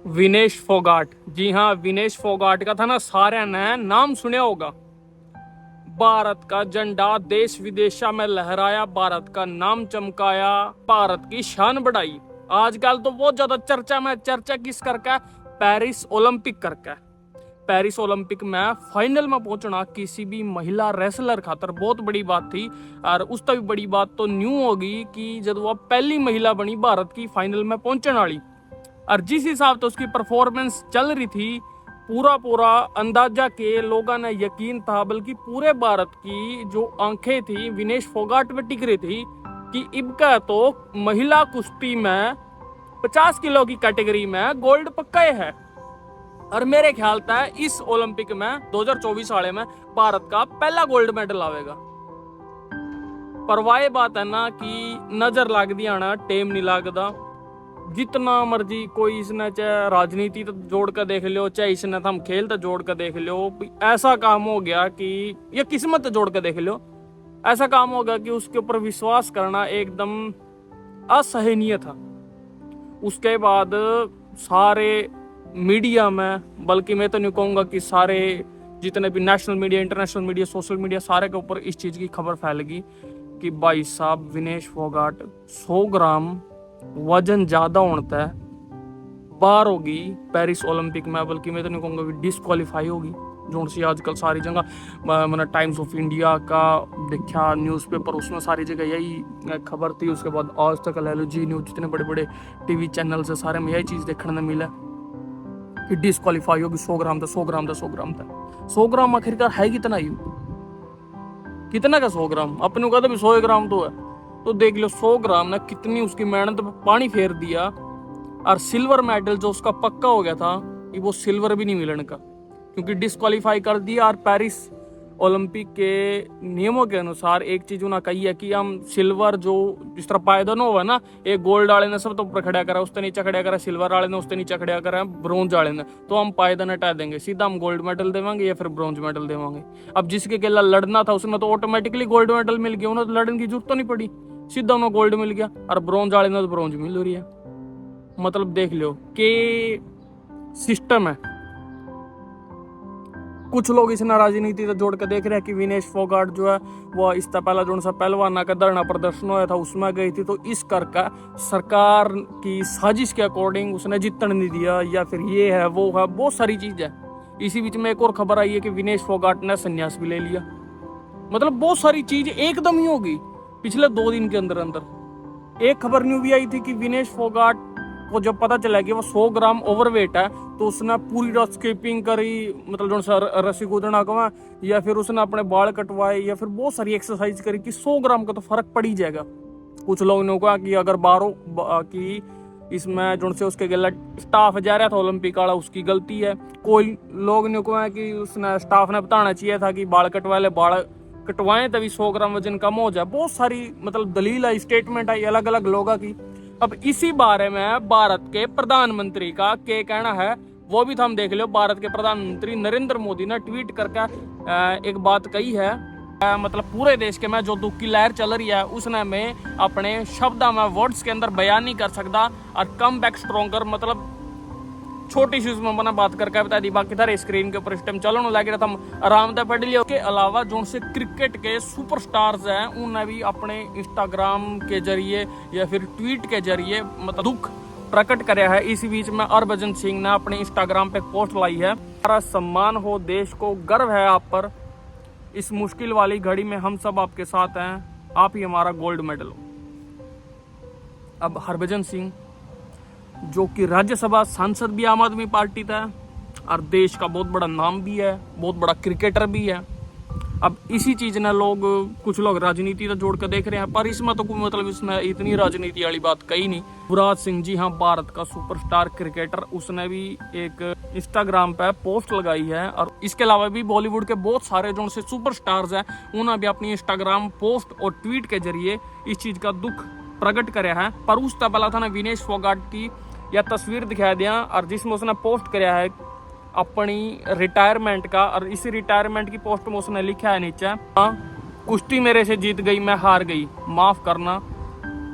विनेश फोगाट। जी हाँ, विनेश फोगाट का था ना सारे ने नाम सुने होगा। भारत का झंडा देश विदेशा में लहराया, भारत का नाम चमकाया, भारत की शान बढ़ाई। आजकल तो बहुत ज्यादा चर्चा में, चर्चा किस करके, पेरिस ओलंपिक करके। पेरिस ओलंपिक में फाइनल में पहुंचना किसी भी महिला रेसलर खातर बहुत बड़ी बात थी। और उससे भी बड़ी बात तो न्यू होगी कि जब वह पहली महिला बनी भारत की फाइनल में पहुंचने वाली। और जिस हिसाब से उसकी परफॉर्मेंस चल रही थी, पूरा अंदाजा के लोगों ने यकीन था, बल्कि पूरे भारत की जो आंखें थी विनेश फोगाट पे टिक रही थी कि इबका तो महिला कुश्ती में 50 किलो की कैटेगरी में गोल्ड पक्का है। और मेरे ख्याल था इस ओलंपिक में 2024 वाले में भारत का पहला गोल्ड मेडल आवेगा। पर वाह बात है ना कि नजर लाग दिया ना, टेम नहीं लागदा। जितना मर्जी कोई इसने चाहे राजनीति तो जोड़ कर देख लो, चाहे इसने हम खेल तो जोड़ कर देख लो, ऐसा काम हो गया कि या किस्मत तो जोड़ कर देख लो, ऐसा काम हो गया कि उसके ऊपर विश्वास करना एकदम असहनीय था। उसके बाद सारे मीडिया में, बल्कि मैं तो नहीं कहूँगा कि सारे जितने भी national media, international media, social media, सारे के ऊपर इस चीज़ की खबर फैल गई कि भाई साहब विनेश फोगाट 100 ग्राम वजन ज़्यादा होता है, बाहर होगी पेरिस ओलंपिक में। बल्कि मैं तो नहीं कहूँगा कि डिस्क्वालीफाई होगी, जो सी आजकल सारी जगह मैंने टाइम्स ऑफ इंडिया का देखा न्यूज़पेपर, उसमें सारी जगह यही खबर थी। उसके बाद आज तक ले लो, जी न्यूज़, जितने बड़े बड़े टीवी चैनल से सारे में यही चीज़ देखने में मिला कि डिस्क्वालीफाई होगी। 100 ग्राम था, 100 ग्राम था, 100 ग्राम था। 100 ग्राम आखिरकार है कितना ही, कितना का 100 ग्राम? अपने को तो भी 100 ग्राम तो है। तो देख लो 100 ग्राम ने कितनी उसकी मेहनत पे पानी फेर दिया। और सिल्वर मेडल जो उसका पक्का हो गया था, कि वो सिल्वर भी नहीं मिलने का, क्योंकि डिस्क्वालीफाई कर दिया। और पेरिस ओलंपिक के नियमों के अनुसार एक चीज उन्होंने कही है कि हम सिल्वर जो जिस तरह पायदान हुआ ना, एक गोल्ड वाले ने सब तो ऊपर खड़ा करा, उससे नीचे खड़ा करा, सिल्वर वाले ने उससे नीचे खड़ा करा, ब्रॉन्ज वाले ने, तो हम पायदान हटा देंगे, सीधा हम गोल्ड मेडल देवांगे या फिर ब्रॉन्ज मेडल देवांगे। अब जिसके केला लड़ना था उसमें तो ऑटोमेटिकली गोल्ड मेडल मिल गया, उन्हें तो लड़ने की जरूरत तो नहीं पड़ी, सीधा उन्हें गोल्ड मिल गया। और ब्रॉन्ज वाले ने तो ब्रॉन्ज मिल रही है। मतलब देख लो कि सिस्टम है। कुछ लोग इसने राजनीति से जोड़ कर देख रहे हैं कि विनेश फोगाट जो है वो इससे पहला जो सा पहलवान का धरना प्रदर्शन हुआ था उसमें गई थी, तो इस कर का सरकार की साजिश के अकॉर्डिंग उसने जीतने नहीं दिया, या फिर ये है वो है, बहुत सारी चीज है। इसी बीच में एक और खबर आई है कि विनेश फोगाट ने संन्यास भी ले लिया। मतलब बहुत सारी चीज एकदम ही होगी पिछले 2 दिन के अंदर अंदर। एक खबर न्यू भी आई थी कि विनेश फोगाट को जब पता चला कि वो 100 ग्राम ओवरवेट है, तो उसने पूरी रात स्कीपिंग करी, मतलब जो रस्सी कूदना का, या फिर उसने अपने बाल कटवाए, या फिर बहुत सारी एक्सरसाइज करी कि 100 ग्राम का तो फर्क पड़ ही जाएगा। कुछ लोगों ने कहा कि अगर बारो की इसमें जो से उसके गलत स्टाफ जा रहा था ओलंपिक वाला, उसकी गलती है। कोई लोग ने कहा कि उसने स्टाफ ने बताना चाहिए था कि बाल कटवा ले, बाल कटवाएं तभी 100 ग्राम वजन कम हो जाए। बहुत सारी मतलब दलील आई, स्टेटमेंट आई अलग अलग लोगों की। अब इसी बारे में भारत के प्रधानमंत्री का क्या कहना है वो भी हम देख लो। भारत के प्रधानमंत्री नरेंद्र मोदी ने ट्वीट करके एक बात कही है, मतलब पूरे देश के में जो दुख की लहर चल रही है उसने मैं अपने शब्द में वर्ड्स के अंदर बयान नहीं कर सकता। और कम बैक स्ट्रॉन्गर, मतलब छोटी सी उसमें मैंने बात करके बता दी। बाकी थारे स्क्रीन के ऊपर इस टाइम चलो लगे रहा था आराम से पढ़ लिया। के अलावा जो से क्रिकेट के सुपरस्टार्स हैं उन्हें भी अपने इंस्टाग्राम के जरिए या फिर ट्वीट के जरिए मतलब दुख प्रकट कराया है। इसी बीच में हरभजन सिंह ने अपने इंस्टाग्राम पे पोस्ट लाई है, हमारा सम्मान हो, देश को गर्व है आप पर, इस मुश्किल वाली घड़ी में हम सब आपके साथ हैं, आप ही हमारा गोल्ड मेडल हो। अब हरभजन सिंह जो कि राज्यसभा सांसद भी आम आदमी पार्टी था और देश का बहुत बड़ा नाम भी है, बहुत बड़ा क्रिकेटर भी है। अब इसी चीज ने लोग, कुछ लोग राजनीति तो जोड़ कर देख रहे हैं, पर इसमें तो कोई मतलब इसने इतनी राजनीति वाली बात कही नहीं। युवराज सिंह जी हाँ, भारत का सुपरस्टार क्रिकेटर, उसने भी एक इंस्टाग्राम पे पोस्ट लगाई है। और इसके अलावा भी बॉलीवुड के बहुत सारे जो से सुपरस्टार्स हैं उन्होंने भी अपनी इंस्टाग्राम पोस्ट और ट्वीट के जरिए इस चीज का दुख प्रकट कराया है। पर उस तबला था ना विनेश फोगाट की यह तस्वीर दिखा दिया, और जिसमें उसने पोस्ट कराया है अपनी रिटायरमेंट का। और इसी रिटायरमेंट की पोस्ट में उसने लिखा है नीचे, कुश्ती मेरे से जीत गई, मैं हार गई, माफ करना,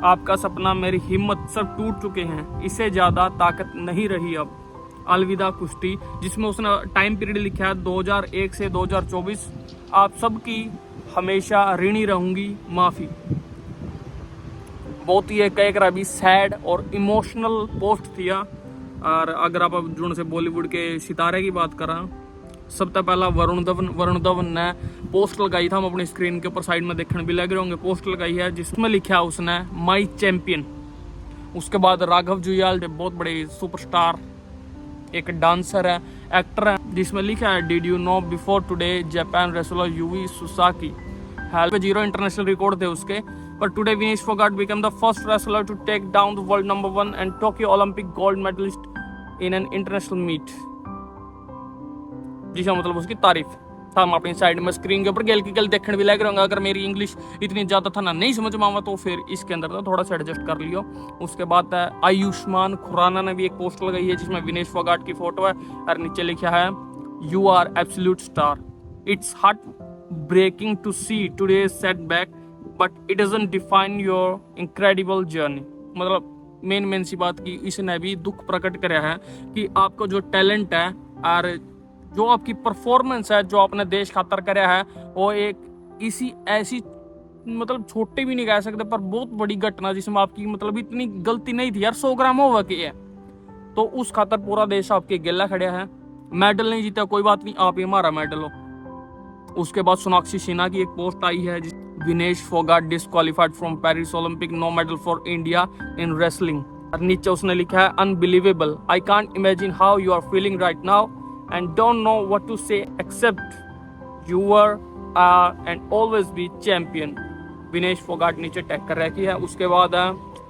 आपका सपना, मेरी हिम्मत सब टूट चुके हैं, इससे ज्यादा ताकत नहीं रही अब। अलविदा कुश्ती, जिसमें उसने टाइम पीरियड लिखा है 2001 से 2024। आप सबकी हमेशा ऋणी रहूंगी, माफ़ी। बहुत ही एक अभी सैड और इमोशनल पोस्ट थी। और अगर आप जुड़ से बॉलीवुड के सितारे की बात करें, सबसे पहला वरुण धवन ने पोस्ट लगाई था, हम अपनी स्क्रीन के ऊपर साइड में देखने भी लग रहे होंगे, पोस्ट लगाई है जिसमें लिखा है उसने माई चैंपियन। उसके बाद राघव जुयाल बहुत बड़े सुपरस्टार, एक डांसर है, एक्टर है, जिसमें लिखा है did you know before today Japan wrestler UV Susaki have 0 international record थे उसके, but today Vinesh Fogart became the first wrestler to take down the world number 1 and Tokyo Olympic gold medalist in an international meet। जी हाँ, मतलब उसकी तारीफ था। हम अपनी side में स्क्रीन के ऊपर गेल की गेल देखने भी लग रहे होंगे। अगर मेरी इंग्लिश इतनी ज़्यादा था ना नहीं समझ में आवा तो फिर इसके अंदर थोड़ा सा एडजस्ट कर लियो। उसके बाद आयुष्मान खुराना ने भी एक पोस्ट लगाई है जिसमें विनेश फोगाट की फोटो है और नीचे लिखा है you are absolute star, it's heart breaking to see today setback but it doesn't define your incredible journey. मतलब मेन सी बात की इसने भी दुख प्रकट कराया है कि आपका जो टैलेंट है और जो आपकी परफॉर्मेंस है, जो आपने देश खातर कराया है, वो एक इसी ऐसी मतलब छोटी भी नहीं कह सकते पर बहुत बड़ी घटना जिसमें आपकी मतलब इतनी गलती नहीं थी यार, 100 ग्राम होगा कि है तो उस खातर पूरा देश आपके गिला खड़ा है। मेडल नहीं जीता कोई बात नहीं, आप ही हमारा मेडल हो। उसके बाद सोनाक्षी सिन्हा की एक पोस्ट आई है, Vinesh Phogat disqualified from Paris Olympic, no medal for India in wrestling. और नीचे उसने लिखा है unbelievable, I can't imagine how you are feeling right now and don't know what to say except you are and always be champion. Vinesh Phogat नीचे tag कर रखी है। उसके बाद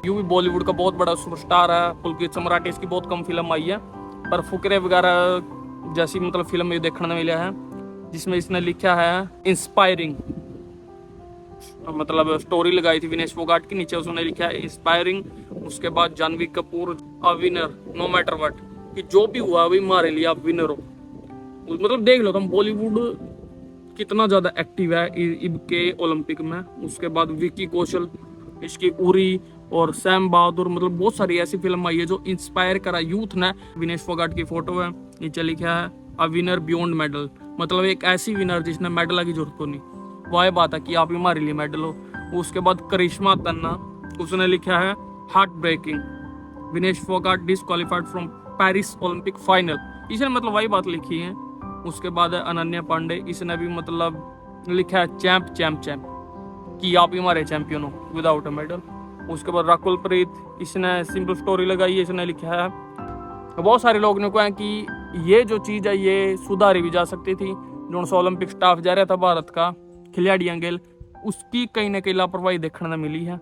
यू भी बॉलीवुड का बहुत बड़ा सुपरस्टार है, पुलकित सम्राट, इसकी बहुत कम फिल्म आई है पर फुकरे वगैरह जैसी मतलब फिल्म ये देखने में मिला है, जिसमें इसने लिखा है इंस्पायरिंग, मतलब स्टोरी लगाई थी विनेश फोगाट की, नीचे उसने लिखा है इंस्पायरिंग। उसके बाद Janhvi Kapoor a winner no matter what, कि जो भी हुआ वही हमारे लिए आप विनर हो। मतलब देख लो तुम बॉलीवुड कितना ज्यादा एक्टिव है इब के ओलंपिक में। उसके बाद विकी कौशल, इसकी उरी और सैम बहादुर, मतलब बहुत सारी ऐसी फिल्म आई है जो इंस्पायर करा यूथ ने। विनेश फोगाट की फोटो है, नीचे लिखा है अ विनर बियॉन्ड मेडल, मतलब एक ऐसी विनर जिसने मेडल की जरूरत को नहीं, वह बात है कि आप हमारे लिए मेडल हो। उसके बाद करिश्मा तन्ना, उसने लिखा है heart breaking, Vinesh Phogat disqualified from Paris Olympic final, इसने मतलब वही बात लिखी है। उसके बाद है अनन्या पांडे, इसने भी मतलब लिखा है चैंप चैंप चैंप, कि आप ही हमारे चैंपियन हो विदाउट अ मेडल। उसके बाद राकुल प्रीत, इसने सिंपल स्टोरी लगाई है, इसने लिखा है बहुत सारे लोग ने कहा कि ये जो चीज़ है ये सुधारी भी जा सकती थी। जो ओलंपिक स्टाफ जा रहा था भारत का खिलाड़ियां गेल, उसकी कहीं ना कहीं लापरवाही देखने में मिली है,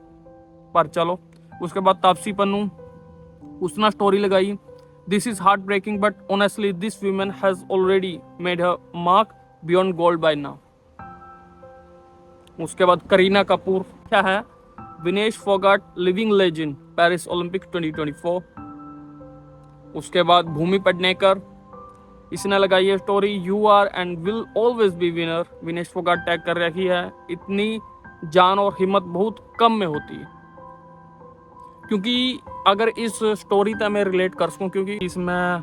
पर चलो। उसके बाद तापसी पन्नू, उसने स्टोरी लगाई this is heart breaking but honestly this women has already made her mark beyond gold by now. उसके बाद करीना कपूर, क्या है Vinesh Phogat living legend Paris Olympic 2024। उसके बाद भूमि पेडनेकर, इसने लगाई है story you are and will always be winner, Vinesh Phogat tag कर रखी है। इतनी जान और हिम्मत बहुत कम में होती है, क्योंकि अगर इस स्टोरी तक मैं रिलेट कर सकूं, क्योंकि इसमें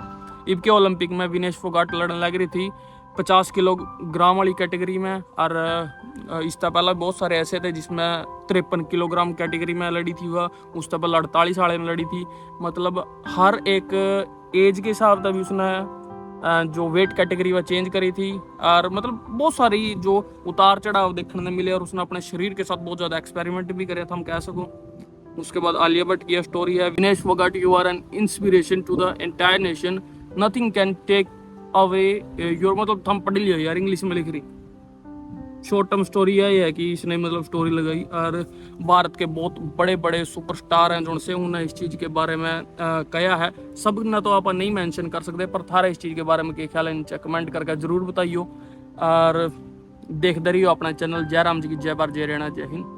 इब के ओलंपिक में विनेश फोगाट लड़ने लग रही थी 50 किलोग्राम वाली कैटेगरी में, और इससे पहले बहुत सारे ऐसे थे जिसमें 53 किलोग्राम कैटेगरी में लड़ी थी वह, उससे पहले 48 वाले में लड़ी थी। मतलब हर एक एज के हिसाब से भी उसने जो वेट कैटेगरी वह चेंज करी थी, और मतलब बहुत सारी जो उतार चढ़ाव देखने में मिले, और उसने अपने शरीर के साथ बहुत ज़्यादा एक्सपेरिमेंट भी करे था, हम कह सको। उसके बाद आलिया भट्ट की स्टोरी है Vinesh Phogat you are an inspiration to the entire nation, nothing can take away your, मतलब हम पढ़ लियो यार, इंग्लिश में लिख रही। शॉर्ट टर्म स्टोरी है कि इसने मतलब स्टोरी लगाई, और भारत के बहुत बड़े बड़े सुपरस्टार हैं जिनसे उन्हें इस चीज़ के बारे में कहा है। सब ना तो आप नहीं मेंशन कर सकते, पर थारा इस चीज़ के बारे में क्या ख्याल है नीचे कमेंट करके जरूर बताइयो। और देखते रहियो अपना चैनल। जय राम जी की जय बार जय रेणा, जय हिंद।